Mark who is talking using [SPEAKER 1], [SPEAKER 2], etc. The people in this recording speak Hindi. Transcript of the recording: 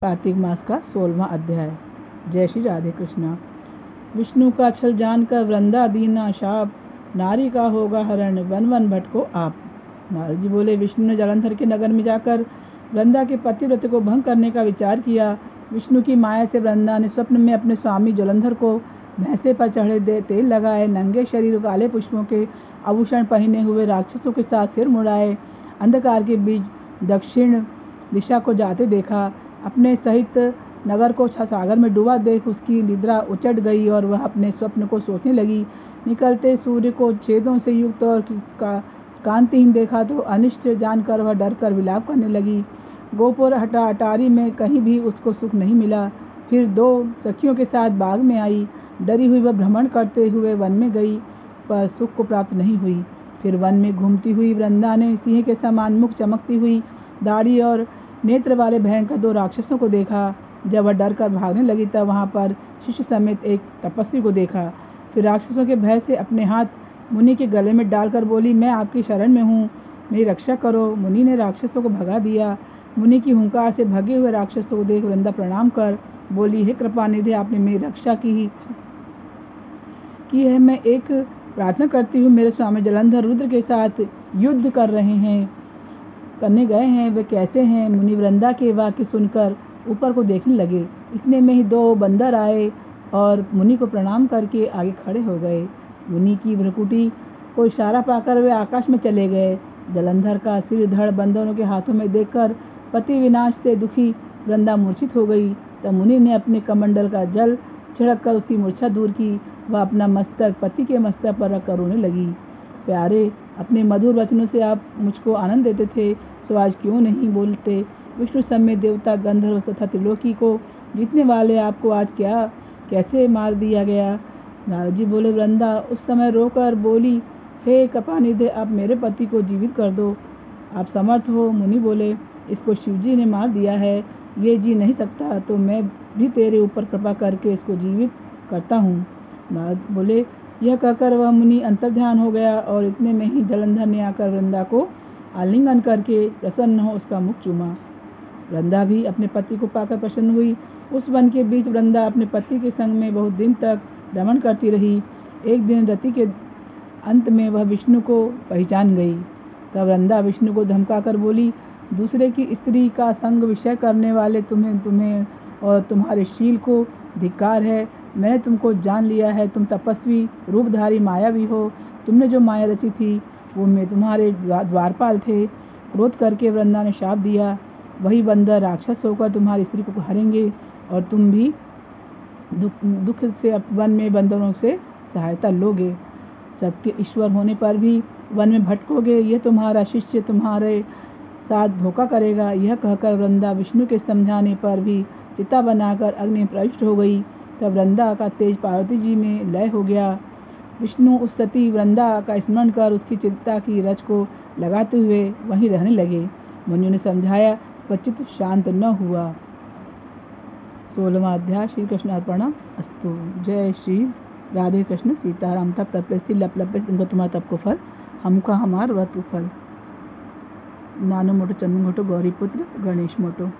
[SPEAKER 1] कार्तिक मास का 16वां अध्याय। जय श्री राधे कृष्णा। विष्णु का छल जानकर वृंदा दीना शाप, नारी का होगा हरण वन वन भटको आप। नारद जी बोले, विष्णु ने जलंधर के नगर में जाकर वृंदा के पतिव्रत को भंग करने का विचार किया। विष्णु की माया से वृंदा ने स्वप्न में अपने स्वामी जलंधर को भैंसे पर चढ़े दे तेल लगाए, नंगे शरीर काले पुष्पों के आभूषण पहने हुए राक्षसों के साथ सिर मुड़ाए, अंधकार के बीच दक्षिण दिशा को जाते देखा। अपने सहित नगर को सागर में डूबा देख उसकी निद्रा उचट गई और वह अपने स्वप्न को सोचने लगी। निकलते सूर्य को छेदों से युक्त और कांतिहीन देखा तो अनिष्ट जानकर वह डर कर विलाप करने लगी। गोपुर अटारी में कहीं भी उसको सुख नहीं मिला। फिर 2 सखियों के साथ बाग में आई। डरी हुई वह भ्रमण करते हुए वन में गई, पर सुख को प्राप्त नहीं हुई। फिर वन में घूमती हुई वृंदा ने सिंह के समान मुख चमकती हुई दाढ़ी और नेत्र वाले भयंकर 2 राक्षसों को देखा। जब वह डर कर भागने लगी तब वहां पर शिष्य समेत एक तपस्वी को देखा। फिर राक्षसों के भय से अपने हाथ मुनि के गले में डालकर बोली, मैं आपकी शरण में हूँ, मेरी रक्षा करो। मुनि ने राक्षसों को भगा दिया। मुनि की हुंकार से भगे हुए राक्षसों को देख वृंदा प्रणाम कर बोली, हे कृपानिधि, आपने मेरी रक्षा की है। मैं एक प्रार्थना करती हूँ, मेरे स्वामी जलंधर रुद्र के साथ युद्ध करने गए हैं, वे कैसे हैं? मुनि वृंदा के वाक्य सुनकर ऊपर को देखने लगे। इतने में ही 2 बंदर आए और मुनि को प्रणाम करके आगे खड़े हो गए। मुनि की भ्रुकुटी को इशारा पाकर वे आकाश में चले गए। जलंधर का सिर धड़ बंदरों के हाथों में देखकर पति विनाश से दुखी वृंदा मूर्छित हो गई। तब मुनि ने अपने कमंडल का जल छिड़क कर उसकी मूर्छा दूर की। वह अपना मस्तक पति के मस्तक पर रखकर रोने लगी। प्यारे, अपने मधुर वचनों से आप मुझको आनंद देते थे, सो आज क्यों नहीं बोलते? विष्णु समेत देवता, गंधर्व तथा त्रिलोकी को जीतने वाले आपको आज कैसे मार दिया गया? नारद जी बोले, वृंदा उस समय रोकर बोली, हे कृपानिधि, आप मेरे पति को जीवित कर दो, आप समर्थ हो। मुनि बोले, इसको शिवजी ने मार दिया है, ये जी नहीं सकता, तो मैं भी तेरे ऊपर कृपा करके इसको जीवित करता हूँ। नारद बोले, यह कहकर वह मुनि अंतर्ध्यान हो गया और इतने में ही जलंधर ने आकर वृंदा को आलिंगन करके प्रसन्न हो उसका मुख चूमा। वृंदा भी अपने पति को पाकर प्रसन्न हुई। उस वन के बीच वृंदा अपने पति के संग में बहुत दिन तक भ्रमण करती रही। एक दिन रति के अंत में वह विष्णु को पहचान गई। तब वृंदा विष्णु को धमकाकर बोली, दूसरे की स्त्री का संग विषय करने वाले तुम्हें और तुम्हारे शील को धिक्कार है। मैंने तुमको जान लिया है, तुम तपस्वी रूपधारी मायावी हो। तुमने जो माया रची थी वो मैं तुम्हारे द्वारपाल थे। क्रोध करके वृंदा ने शाप दिया, वही बंदर राक्षस होकर तुम्हारी स्त्री को हरेंगे और तुम भी दुख से वन में बंदरों से सहायता लोगे। सबके ईश्वर होने पर भी वन में भटकोगे। यह तुम्हारा शिष्य तुम्हारे साथ धोखा करेगा। यह कहकर वृंदा विष्णु के समझाने पर भी चिता बनाकर अग्नि में प्रविष्ट हो गई। तब वृंदा का तेज पार्वती जी में लय हो गया। विष्णु उस सती वृंदा का स्मरण कर उसकी चिंता की रच को लगाते हुए वहीं रहने लगे। मुनियों ने समझाया, पर चित्त शांत न हुआ। 16वां अध्याय। श्री कृष्ण अर्पणम अस्तु। जय श्री राधे कृष्ण सीताराम। तप तपस्ती लप लप तुमको तुम्हारा तप को फल, हमका हमार व्रत फल। नानो मोटो चंदन घोटो गौरी पुत्र गणेश मोटो।